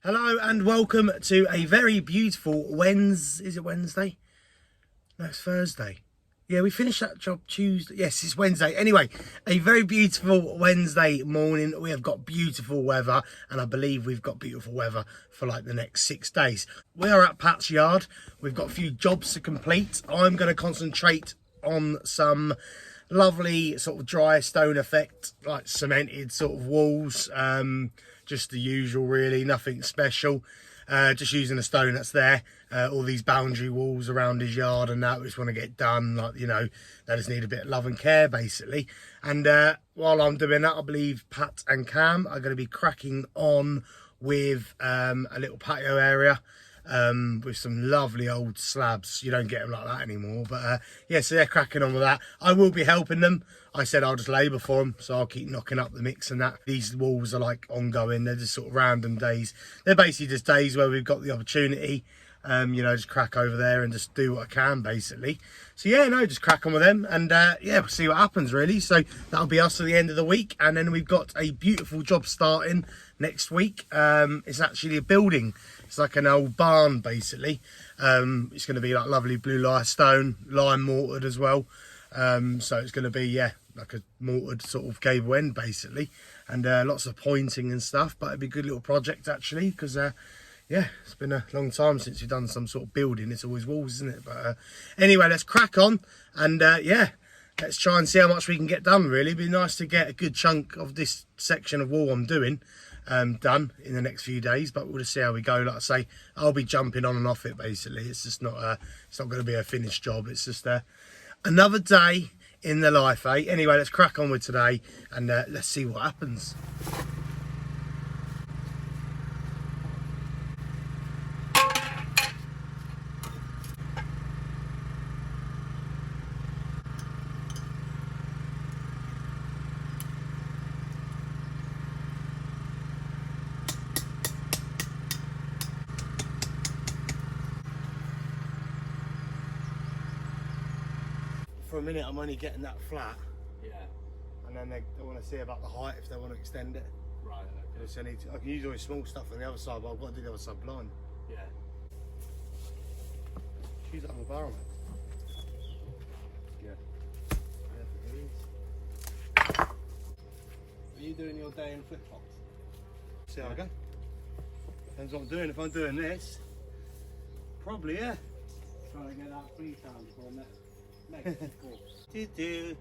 Hello and welcome to a very beautiful Wednesday. Is it Wednesday? No, it's Thursday. Yeah, we finished that job Tuesday. Yes, it's Wednesday. Anyway, a very beautiful Wednesday morning. We have got beautiful weather, and I believe we've got beautiful weather for like the next 6 days. We are at Pat's yard. We've got a few jobs to complete. I'm going to concentrate on some lovely sort of dry stone effect, like cemented sort of walls. Just the usual really, nothing special. Just using the stone that's there. All these boundary walls around his yard and that, we just want to get done, like, you know, they just need a bit of love and care basically. And while I'm doing that, I believe Pat and Cam are going to be cracking on with a little patio area with some lovely old slabs. You don't get them like that anymore, but yeah, so they're cracking on with that. I will be helping them. I said I'll just labour for them, so I'll keep knocking up the mix and that. These walls are like ongoing. They're just sort of random days. They're basically just days where we've got the opportunity, you know, just crack over there and just do what I can basically. So yeah, no, just crack on with them, and yeah, we'll see what happens really. So that'll be us at the end of the week, and then we've got a beautiful job starting next week. It's actually a building. It's like an old barn basically. It's going to be like lovely blue limestone, lime mortared as well. So it's going to be, yeah, like a mortared sort of gable end basically, and lots of pointing and stuff, but it'd be a good little project actually, because yeah, it's been a long time since we've done some sort of building. It's always walls, isn't it? But anyway, let's crack on, and yeah, let's try and see how much we can get done really. It'd be nice to get a good chunk of this section of wall I'm doing done in the next few days, but we'll just see how we go. Like I say, I'll be jumping on and off it basically. It's just not it's not going to be a finished job. It's just another day in the life, eh? Anyway, let's crack on with today, and let's see what happens. For a minute, I'm only getting that flat. Yeah. And then they want to see about the height if they want to extend it. Right, okay. So I can use all the small stuff on the other side, but I've got to do the other side blind. Yeah. Use that on the bar, mate. Yeah. Yeah, Are you doing your day in flip-flops? see how I go. Depends what I'm doing. If I'm doing this, probably, yeah. Trying to get that free time before next course. Do.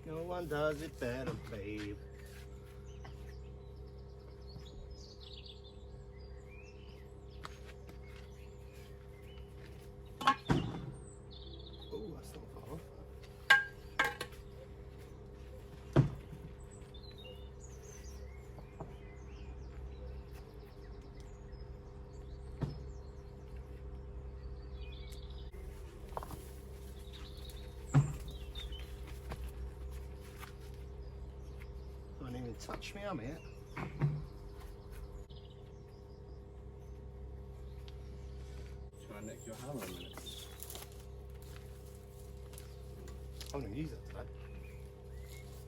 No one does it better, babe. Oh, that's not far off. Don't even touch me, I'm here. Try and nick your hammer a minute. I'm going to use it today.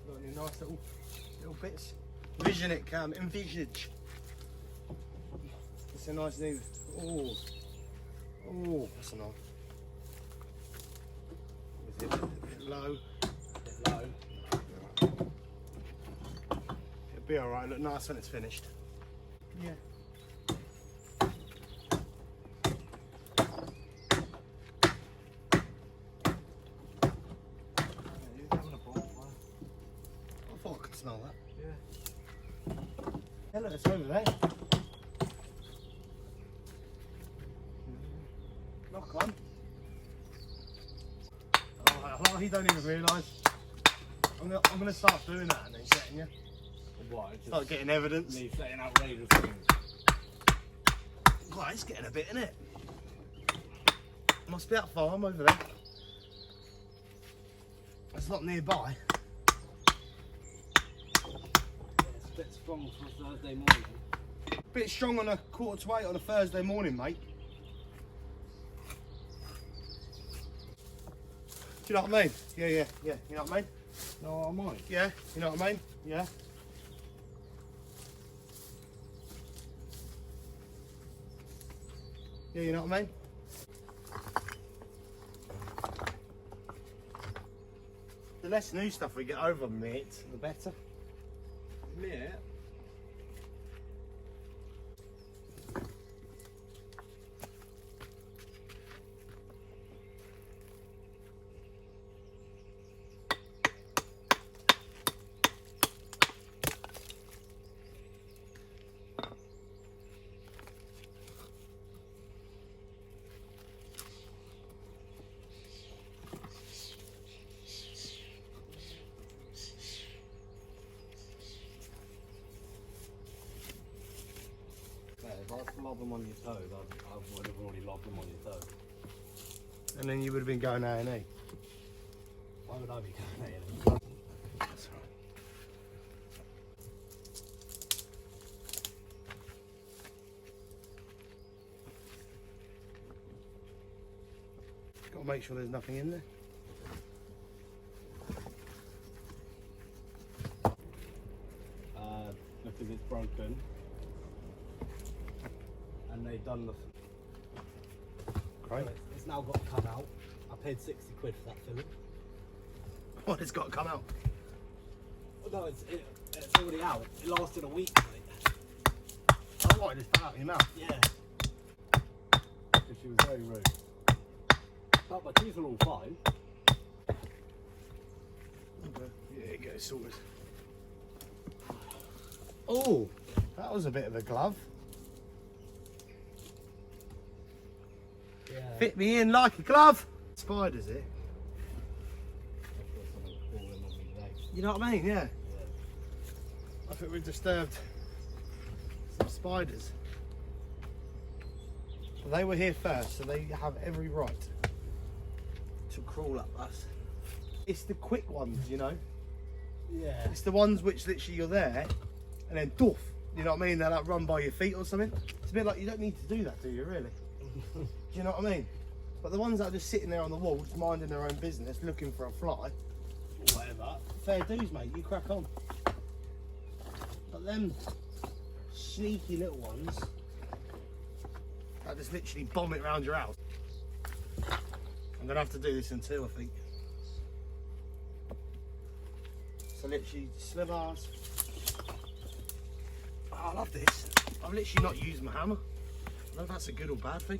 Got any nice little bits. Vision it, Cam. Envisage. It's a nice new. Oh, that's a knife. Is it a bit low? Bit low. It'll be alright. Look nice when it's finished. Yeah. I thought I could smell that. Yeah. Yeah, look, it's over there. Knock on. Oh, he don't even realise. I'm gonna start doing that and then getting you. What? Just Start getting evidence. me saying outrageous things. God, it's getting a bit, innit? Must be that farm over there. It's not nearby. a bit strong for a Thursday morning. Bit strong on a 7:45 on a Thursday morning, mate. Do you know what I mean? Yeah. You know what I mean? No, I might. Yeah. You know what I mean? Yeah. Yeah, you know what I mean? The less new stuff we get over, mate, the better. Yeah. If I was to lob them on your toes, I would have already lobbed them on your toes. And then you would have been going A&E. Why would I be going A&E? That's right. Got to make sure there's nothing in there. Because it's broken. And they've done the... Right. So it's now got to come out. I paid 60 quid for that filling. What, it's got to come out? Oh, no, it's already out. It lasted a week, mate. Oh, what, it just fell out of your mouth? Yeah. Because she was very rude. But my teeth are all fine. Okay. Yeah, get it sorted. Oh, that was a bit of a glove. Yeah. Fit me in like a glove. Spiders here. I've got something crawling on my leg. You know what I mean? Yeah. Yeah. I think we've disturbed some spiders. Well, they were here first, so they have every right to crawl up us. It's the quick ones, you know. Yeah. It's the ones which literally you're there, and then doof. You know what I mean? They like run by your feet or something. It's a bit like you don't need to do that, do you? Really? Do you know what I mean? But the ones that are just sitting there on the wall, just minding their own business, looking for a fly, Or whatever. fair dues, mate. You crack on. But them sneaky little ones that just literally bomb it around your house. I'm gonna have to do this in two, I think. So literally slivers. Oh, I love this. I've literally not used my hammer. I don't know if that's a good or bad thing.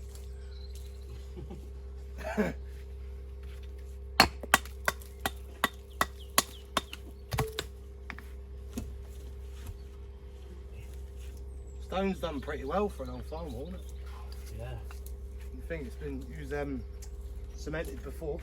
Stone's done pretty well for an old farm wall, isn't it? Yeah. You think it's been used cemented before.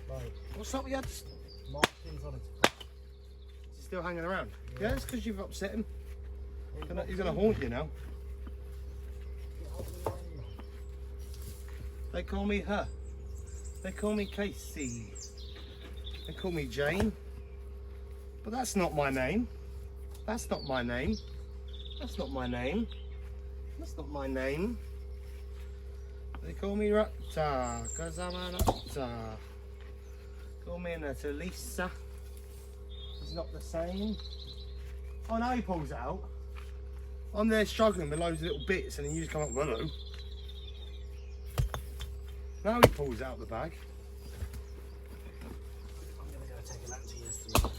Right. What's up with you? Markings on its Is he still hanging around? Yeah. Yeah, it's because you've upset him. He's gonna haunt you now. They call me her. They call me Casey. They call me Jane. But that's not my name. That's not my name. That's not my name. That's not my name. They call me Rutta, cause I'm an Rutta. Call me Natalisa. It's not the same. Oh, now he pulls it out. I'm there struggling with loads of little bits and then you just come up, hello. Now he pulls out the bag. I'm going to go take an anti-histamine.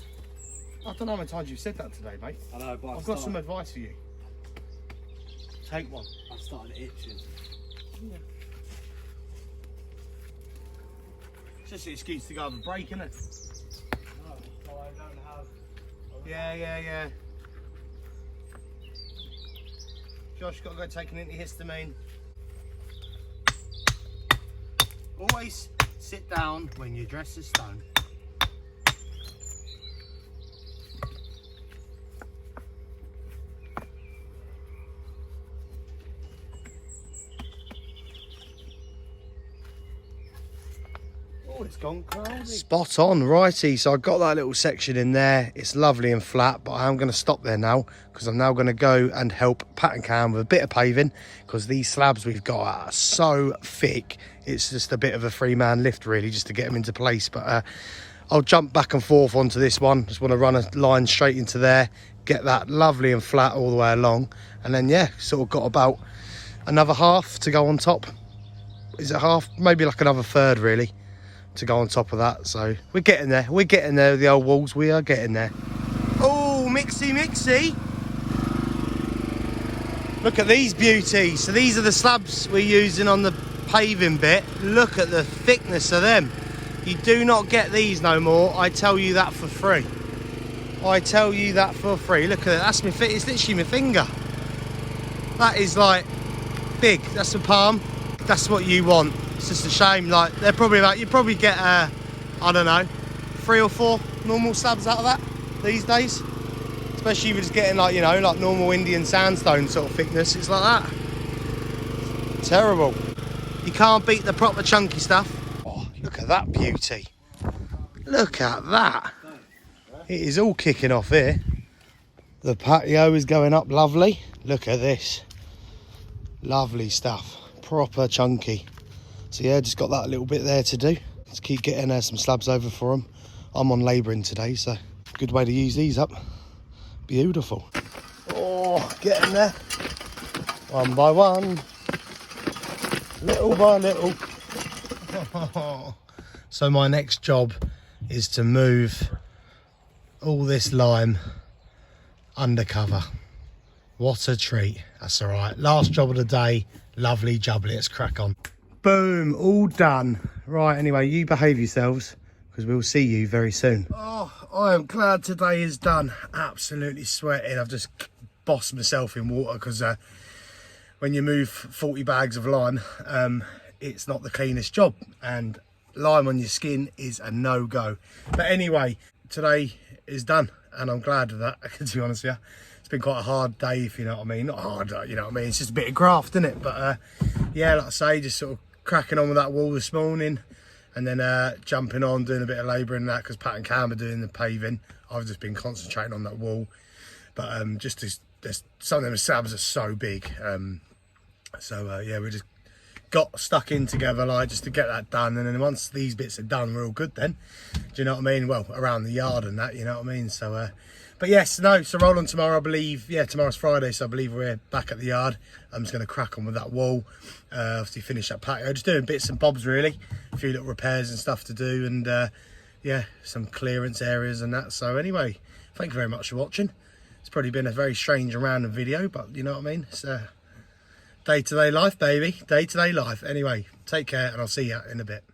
I don't know how many times you've said that today, mate. I know, but I've got some advice for you. Take one. I've started itching. Yeah. just an excuse to go have a break, isn't it? No, so I don't have. Yeah. Josh, got to go take an antihistamine. Always sit down when your dress is stone. Oh, it's gone cloudy. Spot on, righty. So I got that little section in there. It's lovely and flat, but I am going to stop there now because I'm now going to go and help Pat and Cam with a bit of paving because these slabs we've got are so thick. It's just a bit of a three-man lift really just to get them into place. But I'll jump back and forth onto this one. Just want to run a line straight into there, get that lovely and flat all the way along. And then, yeah, sort of got about another half to go on top. Is it half? Maybe like another third really to go on top of that. So we're getting there with the old walls. We are getting there. Oh, mixy. Look at these beauties. So these are the slabs we're using on the paving bit. Look at the thickness of them. You do not get these no more. I tell you that for free. Look at it. That's my it's literally my finger. That is like big. That's a palm. That's what you want. It's just a shame, like they're probably about, you probably get I don't know, 3 or 4 normal slabs out of that these days, especially if you're just getting like, you know, like normal Indian sandstone sort of thickness. It's like that. Terrible. You can't beat the proper chunky stuff. Oh, look at that beauty. Look at that. It is all kicking off here. The patio is going up lovely. Look at this. Lovely stuff. Proper chunky. So yeah, just got that little bit there to do. Let's keep getting some slabs over for them. I'm on labouring today, so good way to use these up. Beautiful. Oh, getting there. One by one. Little by little. So my next job is to move all this lime undercover. What a treat. That's all right. Last job of the day. Lovely jubbly. Let's crack on. Boom, all done. Right, anyway, you behave yourselves because we'll see you very soon. Oh, I am glad today is done. Absolutely sweating. I've just bossed myself in water because when you move 40 bags of lime, it's not the cleanest job, and lime on your skin is a no-go. But anyway, today is done and I'm glad of that, to be honest with you. It's been quite a hard day, if you know what I mean. Not hard, you know what I mean. It's just a bit of graft, isn't it? But yeah, like I say, just sort of cracking on with that wall this morning, and then jumping on, doing a bit of labouring and that, because Pat and Cam are doing the paving. I've just been concentrating on that wall. But just some of them slabs are so big. Yeah, we just got stuck in together, like, just to get that done. And then once these bits are done, we're all good then. Do you know what I mean? Well, around the yard and that, you know what I mean? So but yes, no, so roll on tomorrow, I believe. Yeah, tomorrow's Friday, so I believe we're back at the yard. I'm just going to crack on with that wall. Obviously finish that patio. Just doing bits and bobs, really. A few little repairs and stuff to do. And yeah, some clearance areas and that. So anyway, thank you very much for watching. It's probably been a very strange and random video, but you know what I mean? It's day-to-day life, baby. Day-to-day life. Anyway, take care, and I'll see you in a bit.